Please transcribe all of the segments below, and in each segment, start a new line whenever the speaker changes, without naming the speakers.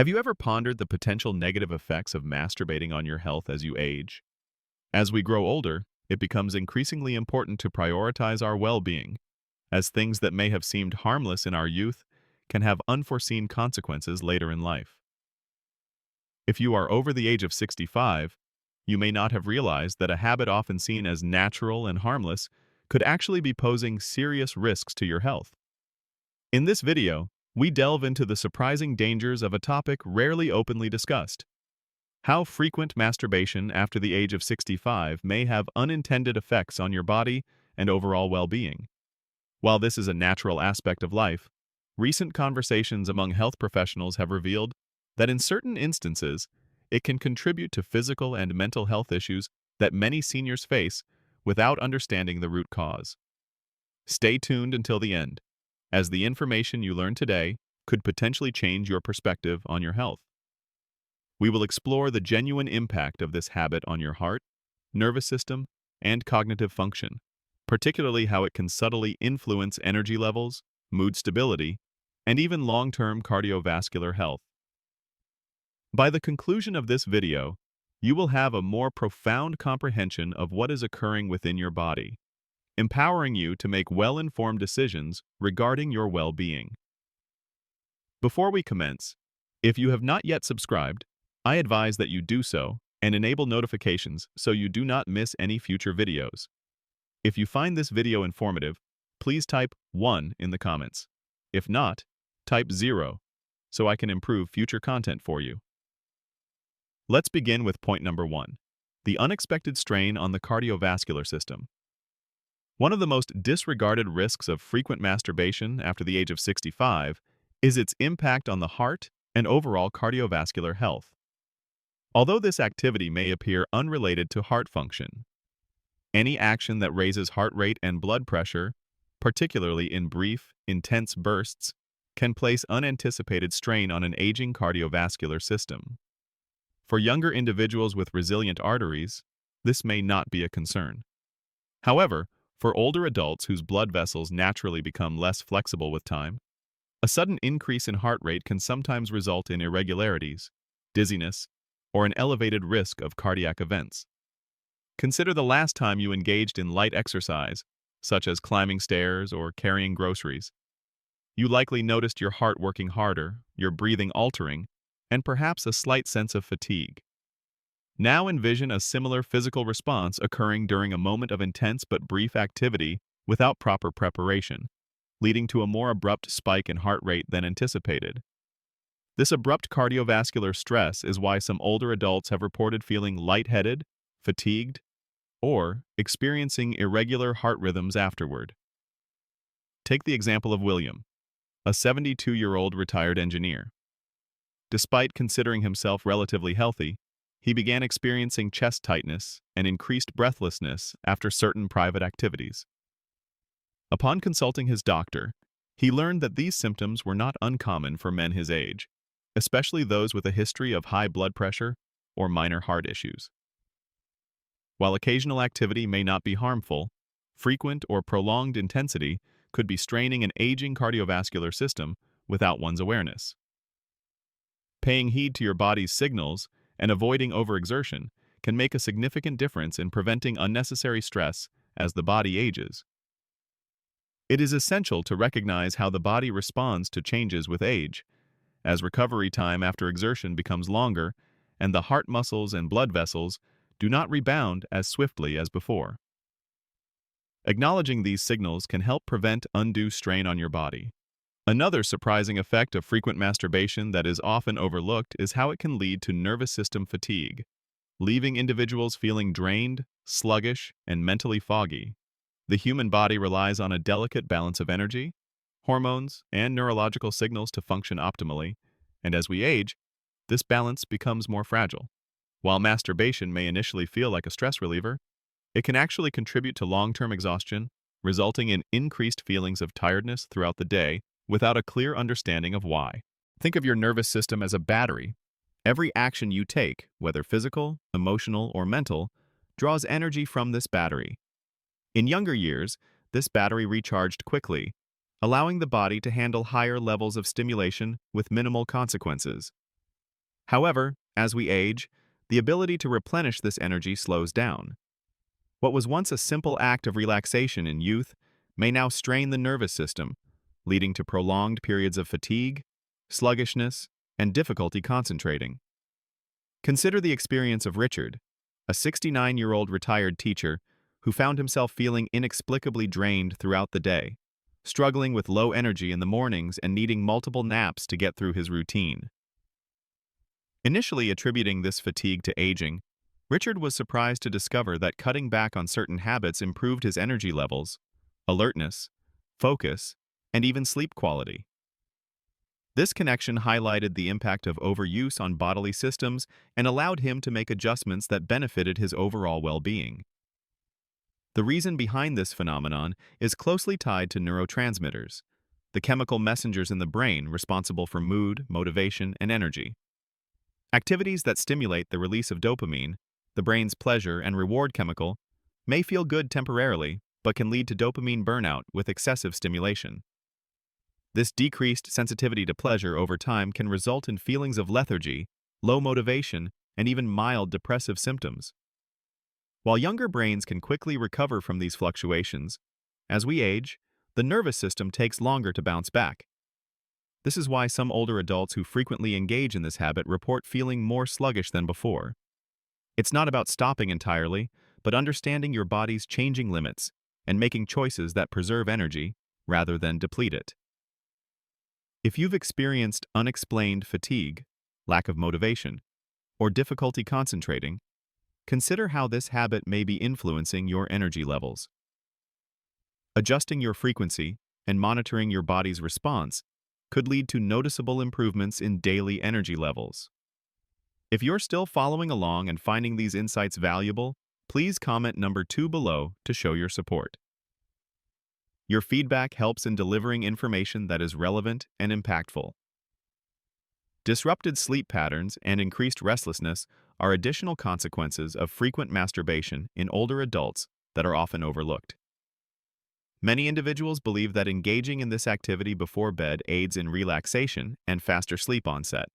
Have you ever pondered the potential negative effects of masturbating on your health as you age? As we grow older, it becomes increasingly important to prioritize our well-being, as things that may have seemed harmless in our youth can have unforeseen consequences later in life. If you are over the age of 65, you may not have realized that a habit often seen as natural and harmless could actually be posing serious risks to your health. In this video, we delve into the surprising dangers of a topic rarely openly discussed: how frequent masturbation after the age of 65 may have unintended effects on your body and overall well-being. While this is a natural aspect of life, recent conversations among health professionals have revealed that in certain instances, it can contribute to physical and mental health issues that many seniors face without understanding the root cause. Stay tuned until the end, as the information you learn today could potentially change your perspective on your health. We will explore the genuine impact of this habit on your heart, nervous system, and cognitive function, particularly how it can subtly influence energy levels, mood stability, and even long-term cardiovascular health. By the conclusion of this video, you will have a more profound comprehension of what is occurring within your body, empowering you to make well-informed decisions regarding your well-being. Before we commence, if you have not yet subscribed, I advise that you do so and enable notifications so you do not miss any future videos. If you find this video informative, please type 1 in the comments. If not, type 0 so I can improve future content for you. Let's begin with point number 1, the unexpected strain on the cardiovascular system. One of the most disregarded risks of frequent masturbation after the age of 65 is its impact on the heart and overall cardiovascular health. Although this activity may appear unrelated to heart function, any action that raises heart rate and blood pressure, particularly in brief, intense bursts, can place unanticipated strain on an aging cardiovascular system. For younger individuals with resilient arteries, this may not be a concern. However, for older adults whose blood vessels naturally become less flexible with time, a sudden increase in heart rate can sometimes result in irregularities, dizziness, or an elevated risk of cardiac events. Consider the last time you engaged in light exercise, such as climbing stairs or carrying groceries. You likely noticed your heart working harder, your breathing altering, and perhaps a slight sense of fatigue. Now envision a similar physical response occurring during a moment of intense but brief activity without proper preparation, leading to a more abrupt spike in heart rate than anticipated. This abrupt cardiovascular stress is why some older adults have reported feeling lightheaded, fatigued, or experiencing irregular heart rhythms afterward. Take the example of William, a 72-year-old retired engineer. Despite considering himself relatively healthy, he began experiencing chest tightness and increased breathlessness after certain private activities. Upon consulting his doctor, he learned that these symptoms were not uncommon for men his age, especially those with a history of high blood pressure or minor heart issues. While occasional activity may not be harmful, frequent or prolonged intensity could be straining an aging cardiovascular system without one's awareness. Paying heed to your body's signals and avoiding overexertion can make a significant difference in preventing unnecessary stress as the body ages. It is essential to recognize how the body responds to changes with age, as recovery time after exertion becomes longer and the heart muscles and blood vessels do not rebound as swiftly as before. Acknowledging these signals can help prevent undue strain on your body. Another surprising effect of frequent masturbation that is often overlooked is how it can lead to nervous system fatigue, leaving individuals feeling drained, sluggish, and mentally foggy. The human body relies on a delicate balance of energy, hormones, and neurological signals to function optimally, and as we age, this balance becomes more fragile. While masturbation may initially feel like a stress reliever, it can actually contribute to long-term exhaustion, resulting in increased feelings of tiredness throughout the day without a clear understanding of why. Think of your nervous system as a battery. Every action you take, whether physical, emotional, or mental, draws energy from this battery. In younger years, this battery recharged quickly, allowing the body to handle higher levels of stimulation with minimal consequences. However, as we age, the ability to replenish this energy slows down. What was once a simple act of relaxation in youth may now strain the nervous system, leading to prolonged periods of fatigue, sluggishness, and difficulty concentrating. Consider the experience of Richard, a 69-year-old retired teacher who found himself feeling inexplicably drained throughout the day, struggling with low energy in the mornings and needing multiple naps to get through his routine. Initially attributing this fatigue to aging, Richard was surprised to discover that cutting back on certain habits improved his energy levels, alertness, focus, and even sleep quality. This connection highlighted the impact of overuse on bodily systems and allowed him to make adjustments that benefited his overall well-being. The reason behind this phenomenon is closely tied to neurotransmitters, the chemical messengers in the brain responsible for mood, motivation, and energy. Activities that stimulate the release of dopamine, the brain's pleasure and reward chemical, may feel good temporarily, but can lead to dopamine burnout with excessive stimulation. This decreased sensitivity to pleasure over time can result in feelings of lethargy, low motivation, and even mild depressive symptoms. While younger brains can quickly recover from these fluctuations, as we age, the nervous system takes longer to bounce back. This is why some older adults who frequently engage in this habit report feeling more sluggish than before. It's not about stopping entirely, but understanding your body's changing limits and making choices that preserve energy rather than deplete it. If you've experienced unexplained fatigue, lack of motivation, or difficulty concentrating, consider how this habit may be influencing your energy levels. Adjusting your frequency and monitoring your body's response could lead to noticeable improvements in daily energy levels. If you're still following along and finding these insights valuable, please comment number 2 below to show your support. Your feedback helps in delivering information that is relevant and impactful. Disrupted sleep patterns and increased restlessness are additional consequences of frequent masturbation in older adults that are often overlooked. Many individuals believe that engaging in this activity before bed aids in relaxation and faster sleep onset.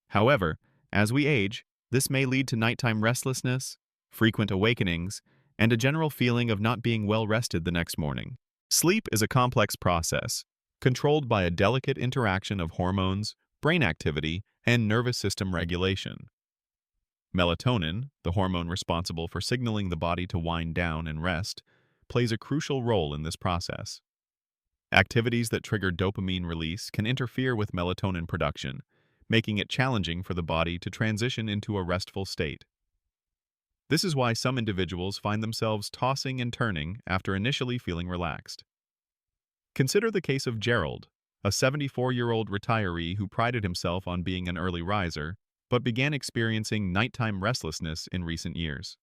However, as we age, this may lead to nighttime restlessness, frequent awakenings, and a general feeling of not being well rested the next morning. Sleep is a complex process, controlled by a delicate interaction of hormones, brain activity, and nervous system regulation. Melatonin, the hormone responsible for signaling the body to wind down and rest, plays a crucial role in this process. Activities that trigger dopamine release can interfere with melatonin production, making it challenging for the body to transition into a restful state. This is why some individuals find themselves tossing and turning after initially feeling relaxed. Consider the case of Gerald, a 74-year-old retiree who prided himself on being an early riser, but began experiencing nighttime restlessness in recent years.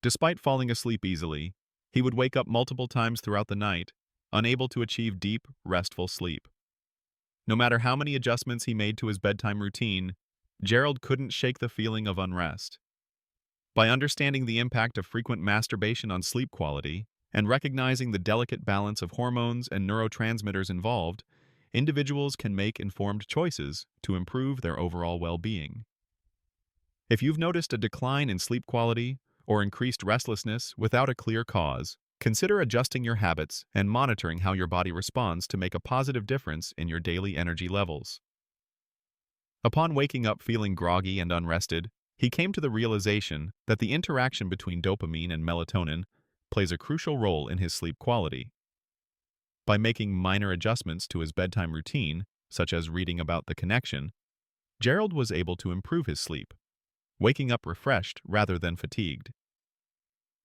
Despite falling asleep easily, he would wake up multiple times throughout the night, unable to achieve deep, restful sleep. No matter how many adjustments he made to his bedtime routine, Gerald couldn't shake the feeling of unrest. By understanding the impact of frequent masturbation on sleep quality and recognizing the delicate balance of hormones and neurotransmitters involved, individuals can make informed choices to improve their overall well-being. If you've noticed a decline in sleep quality or increased restlessness without a clear cause, consider adjusting your habits and monitoring how your body responds to make a positive difference in your daily energy levels. Upon waking up feeling groggy and unrested, he came to the realization that the interaction between dopamine and melatonin plays a crucial role in his sleep quality. By making minor adjustments to his bedtime routine, such as reading about the connection, Gerald was able to improve his sleep, waking up refreshed rather than fatigued.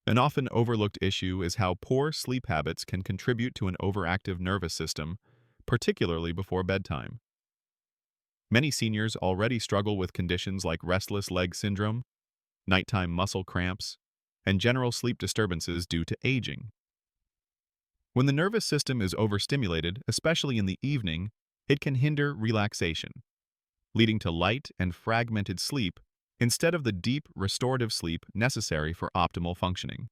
An often overlooked issue is how poor sleep habits can contribute to an overactive nervous system, particularly before bedtime. Many seniors already struggle with conditions like restless leg syndrome, nighttime muscle cramps, and general sleep disturbances due to aging. When the nervous system is overstimulated, especially in the evening, it can hinder relaxation, leading to light and fragmented sleep instead of the deep, restorative sleep necessary for optimal functioning.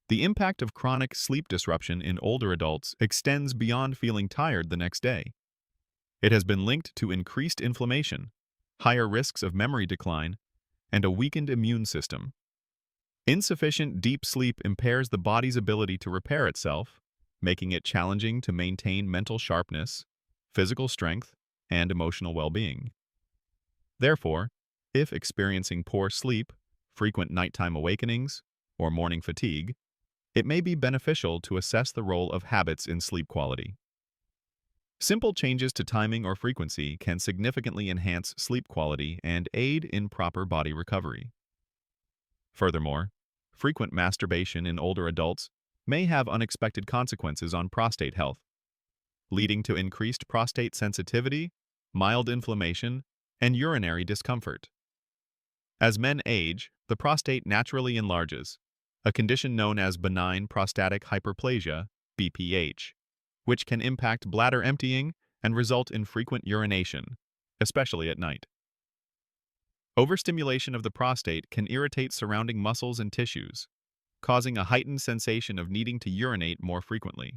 The impact of chronic sleep disruption in older adults extends beyond feeling tired the next day. It has been linked to increased inflammation, higher risks of memory decline, and a weakened immune system. Insufficient deep sleep impairs the body's ability to repair itself, making it challenging to maintain mental sharpness, physical strength, and emotional well-being. Therefore, if experiencing poor sleep, frequent nighttime awakenings, or morning fatigue, it may be beneficial to assess the role of habits in sleep quality. Simple changes to timing or frequency can significantly enhance sleep quality and aid in proper body recovery. Furthermore, frequent masturbation in older adults may have unexpected consequences on prostate health, leading to increased prostate sensitivity, mild inflammation, and urinary discomfort. As men age, the prostate naturally enlarges, a condition known as benign prostatic hyperplasia, BPH, which can impact bladder emptying and result in frequent urination, especially at night. Overstimulation of the prostate can irritate surrounding muscles and tissues, causing a heightened sensation of needing to urinate more frequently.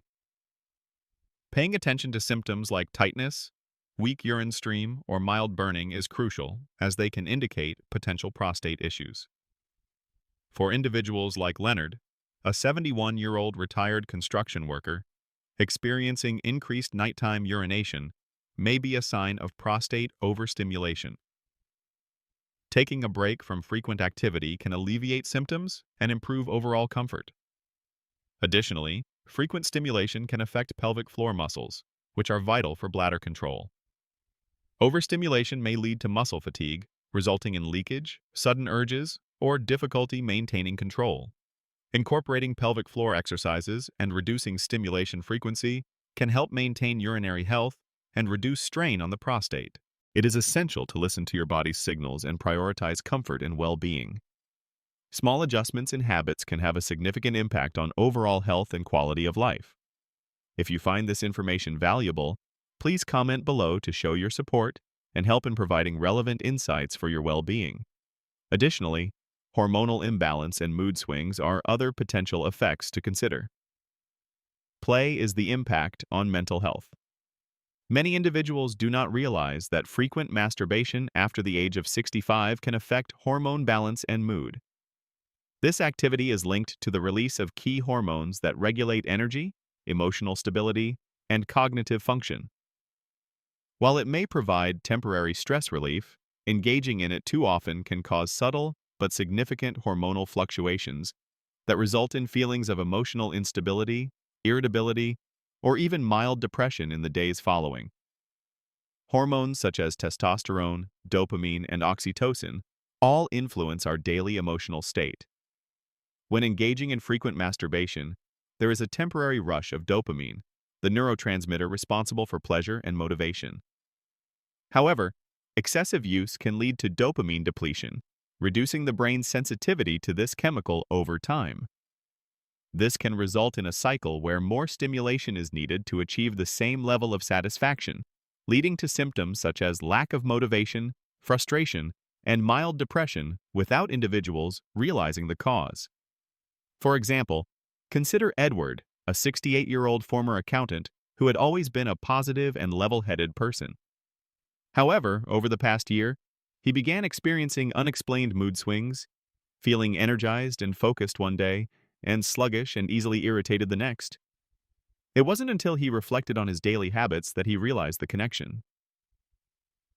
Paying attention to symptoms like tightness, weak urine stream, or mild burning is crucial, as they can indicate potential prostate issues. For individuals like Leonard, a 71-year-old retired construction worker, experiencing increased nighttime urination may be a sign of prostate overstimulation. Taking a break from frequent activity can alleviate symptoms and improve overall comfort. Additionally, frequent stimulation can affect pelvic floor muscles, which are vital for bladder control. Overstimulation may lead to muscle fatigue, resulting in leakage, sudden urges, or difficulty maintaining control. Incorporating pelvic floor exercises and reducing stimulation frequency can help maintain urinary health and reduce strain on the prostate. It is essential to listen to your body's signals and prioritize comfort and well-being. Small adjustments in habits can have a significant impact on overall health and quality of life. If you find this information valuable, please comment below to show your support and help in providing relevant insights for your well-being. Additionally, hormonal imbalance and mood swings are other potential effects to consider. Play is the impact on mental health. Many individuals do not realize that frequent masturbation after the age of 65 can affect hormone balance and mood. This activity is linked to the release of key hormones that regulate energy, emotional stability, and cognitive function. While it may provide temporary stress relief, engaging in it too often can cause subtle but significant hormonal fluctuations that result in feelings of emotional instability, irritability, or even mild depression in the days following. Hormones such as testosterone, dopamine, and oxytocin all influence our daily emotional state. When engaging in frequent masturbation, there is a temporary rush of dopamine, the neurotransmitter responsible for pleasure and motivation. However, excessive use can lead to dopamine depletion, reducing the brain's sensitivity to this chemical over time. This can result in a cycle where more stimulation is needed to achieve the same level of satisfaction, leading to symptoms such as lack of motivation, frustration, and mild depression without individuals realizing the cause. For example, consider Edward, a 68-year-old former accountant who had always been a positive and level-headed person. However, over the past year, he began experiencing unexplained mood swings, feeling energized and focused one day, and sluggish and easily irritated the next. It wasn't until he reflected on his daily habits that he realized the connection.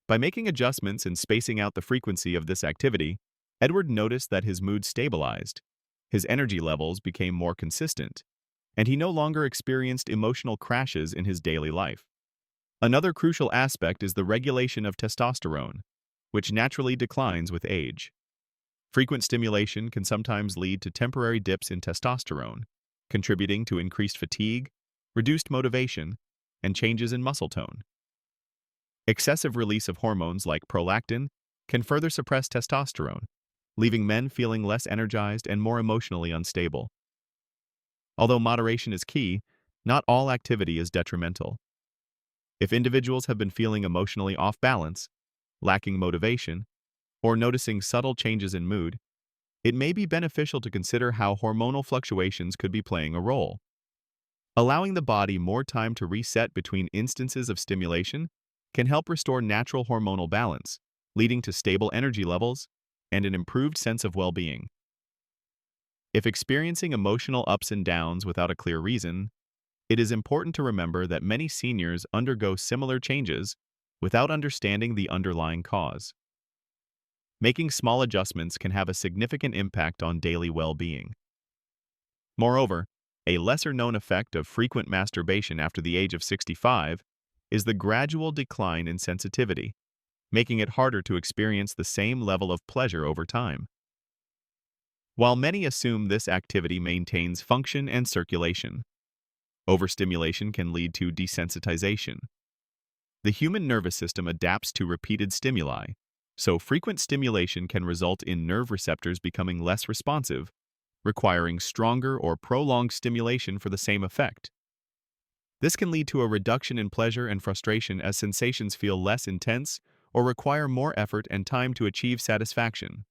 By making adjustments and spacing out the frequency of this activity, Edward noticed that his mood stabilized, his energy levels became more consistent, and he no longer experienced emotional crashes in his daily life. Another crucial aspect is the regulation of testosterone, which naturally declines with age. Frequent stimulation can sometimes lead to temporary dips in testosterone, contributing to increased fatigue, reduced motivation, and changes in muscle tone. Excessive release of hormones like prolactin can further suppress testosterone, leaving men feeling less energized and more emotionally unstable. Although moderation is key, not all activity is detrimental. If individuals have been feeling emotionally off balance, lacking motivation, or noticing subtle changes in mood, it may be beneficial to consider how hormonal fluctuations could be playing a role. Allowing the body more time to reset between instances of stimulation can help restore natural hormonal balance, leading to stable energy levels and an improved sense of well-being. If experiencing emotional ups and downs without a clear reason, it is important to remember that many seniors undergo similar changes without understanding the underlying cause. Making small adjustments can have a significant impact on daily well-being. Moreover, a lesser-known effect of frequent masturbation after the age of 65 is the gradual decline in sensitivity, making it harder to experience the same level of pleasure over time. While many assume this activity maintains function and circulation, overstimulation can lead to desensitization. The human nervous system adapts to repeated stimuli, so frequent stimulation can result in nerve receptors becoming less responsive, requiring stronger or prolonged stimulation for the same effect. This can lead to a reduction in pleasure and frustration as sensations feel less intense or require more effort and time to achieve satisfaction.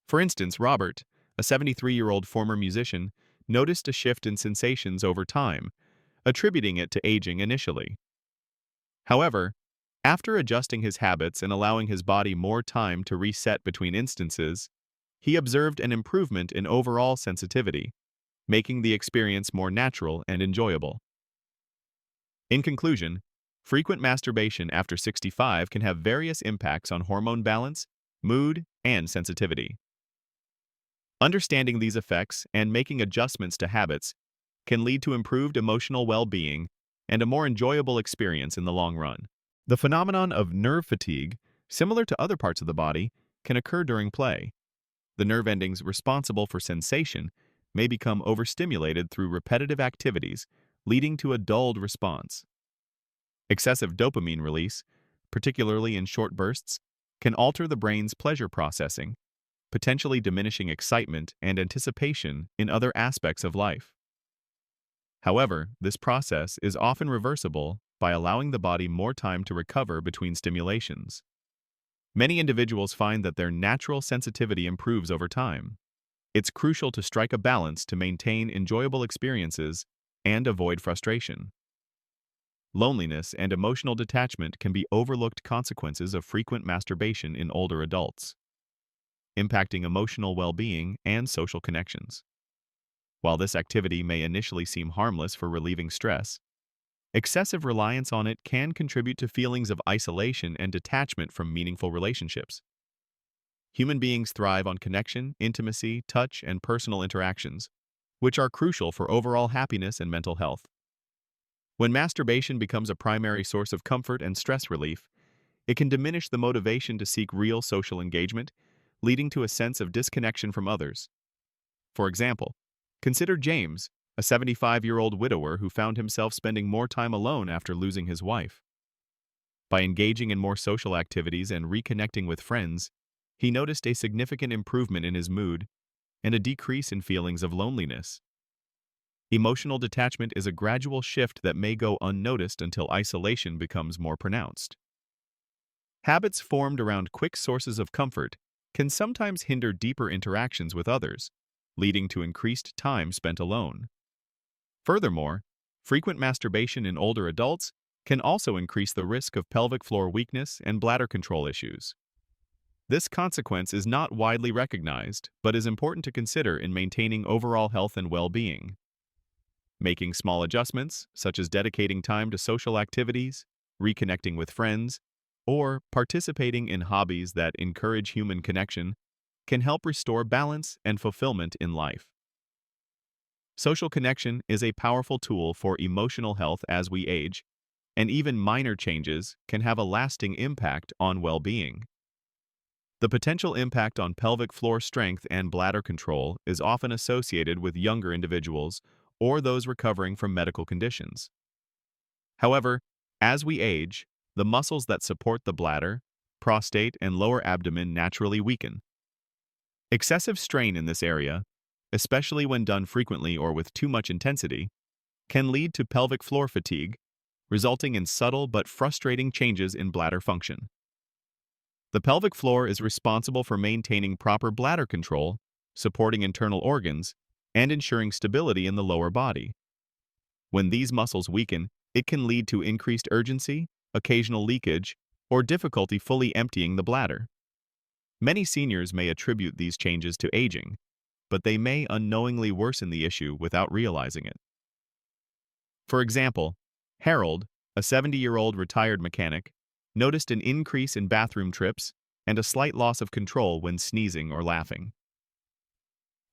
For instance, Robert, a 73-year-old former musician, noticed a shift in sensations over time, attributing it to aging initially. However, after adjusting his habits and allowing his body more time to reset between instances, he observed an improvement in overall sensitivity, making the experience more natural and enjoyable. In conclusion, frequent masturbation after 65 can have various impacts on hormone balance, mood, and sensitivity. Understanding these effects and making adjustments to habits can lead to improved emotional well-being and a more enjoyable experience in the long run. The phenomenon of nerve fatigue, similar to other parts of the body, can occur during play. The nerve endings responsible for sensation may become overstimulated through repetitive activities, leading to a dulled response. Excessive dopamine release, particularly in short bursts, can alter the brain's pleasure processing, potentially diminishing excitement and anticipation in other aspects of life. However, this process is often reversible by allowing the body more time to recover between stimulations. Many individuals find that their natural sensitivity improves over time. It's crucial to strike a balance to maintain enjoyable experiences and avoid frustration. Loneliness and emotional detachment can be overlooked consequences of frequent masturbation in older adults, impacting emotional well-being and social connections. While this activity may initially seem harmless for relieving stress, excessive reliance on it can contribute to feelings of isolation and detachment from meaningful relationships. Human beings thrive on connection, intimacy, touch, and personal interactions, which are crucial for overall happiness and mental health. When masturbation becomes a primary source of comfort and stress relief, it can diminish the motivation to seek real social engagement, leading to a sense of disconnection from others. For example, consider James, a 75-year-old widower who found himself spending more time alone after losing his wife. By engaging in more social activities and reconnecting with friends, he noticed a significant improvement in his mood and a decrease in feelings of loneliness. Emotional detachment is a gradual shift that may go unnoticed until isolation becomes more pronounced. Habits formed around quick sources of comfort can sometimes hinder deeper interactions with others, leading to increased time spent alone. Furthermore, frequent masturbation in older adults can also increase the risk of pelvic floor weakness and bladder control issues. This consequence is not widely recognized, but is important to consider in maintaining overall health and well-being. Making small adjustments, such as dedicating time to social activities, reconnecting with friends, or participating in hobbies that encourage human connection, can help restore balance and fulfillment in life. Social connection is a powerful tool for emotional health as we age, and even minor changes can have a lasting impact on well-being. The potential impact on pelvic floor strength and bladder control is often associated with younger individuals or those recovering from medical conditions. However, as we age, the muscles that support the bladder, prostate, and lower abdomen naturally weaken. Excessive strain in this area, especially when done frequently or with too much intensity, can lead to pelvic floor fatigue, resulting in subtle but frustrating changes in bladder function. The pelvic floor is responsible for maintaining proper bladder control, supporting internal organs, and ensuring stability in the lower body. When these muscles weaken, it can lead to increased urgency, occasional leakage, or difficulty fully emptying the bladder. Many seniors may attribute these changes to aging, but they may unknowingly worsen the issue without realizing it. For example, Harold, a 70-year-old retired mechanic, noticed an increase in bathroom trips and a slight loss of control when sneezing or laughing.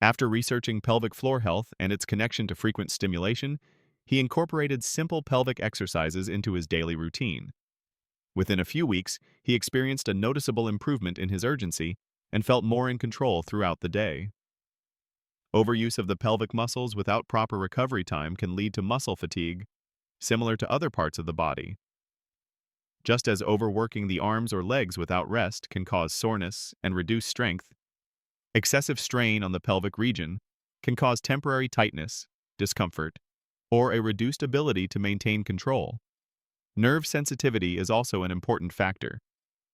After researching pelvic floor health and its connection to frequent stimulation, he incorporated simple pelvic exercises into his daily routine. Within a few weeks, he experienced a noticeable improvement in his urgency and felt more in control throughout the day. Overuse of the pelvic muscles without proper recovery time can lead to muscle fatigue, similar to other parts of the body. Just as overworking the arms or legs without rest can cause soreness and reduce strength, excessive strain on the pelvic region can cause temporary tightness, discomfort, or a reduced ability to maintain control. Nerve sensitivity is also an important factor,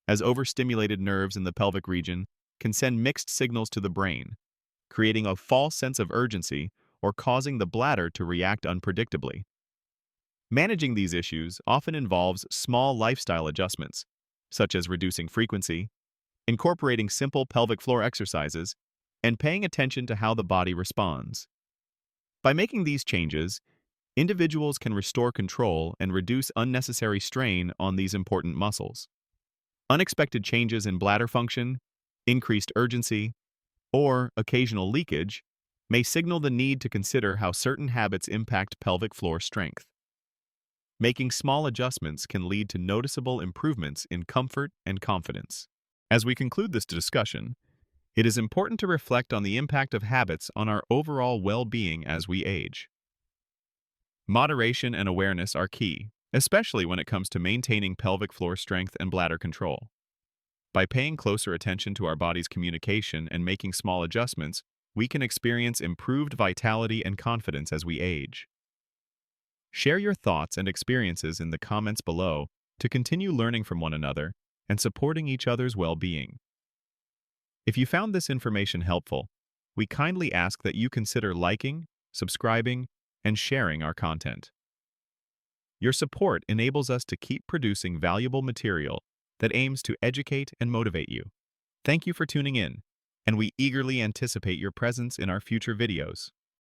as overstimulated nerves in the pelvic region can send mixed signals to the brain, creating a false sense of urgency or causing the bladder to react unpredictably. Managing these issues often involves small lifestyle adjustments, such as reducing frequency, incorporating simple pelvic floor exercises, and paying attention to how the body responds. By making these changes, individuals can restore control and reduce unnecessary strain on these important muscles. Unexpected changes in bladder function, increased urgency, or occasional leakage may signal the need to consider how certain habits impact pelvic floor strength. Making small adjustments can lead to noticeable improvements in comfort and confidence. As we conclude this discussion, it is important to reflect on the impact of habits on our overall well-being as we age. Moderation and awareness are key, especially when it comes to maintaining pelvic floor strength and bladder control. By paying closer attention to our body's communication and making small adjustments, we can experience improved vitality and confidence as we age. Share your thoughts and experiences in the comments below to continue learning from one another and supporting each other's well-being. If you found this information helpful, we kindly ask that you consider liking, subscribing, and sharing our content. Your support enables us to keep producing valuable material that aims to educate and motivate you. Thank you for tuning in, and we eagerly anticipate your presence in our future videos.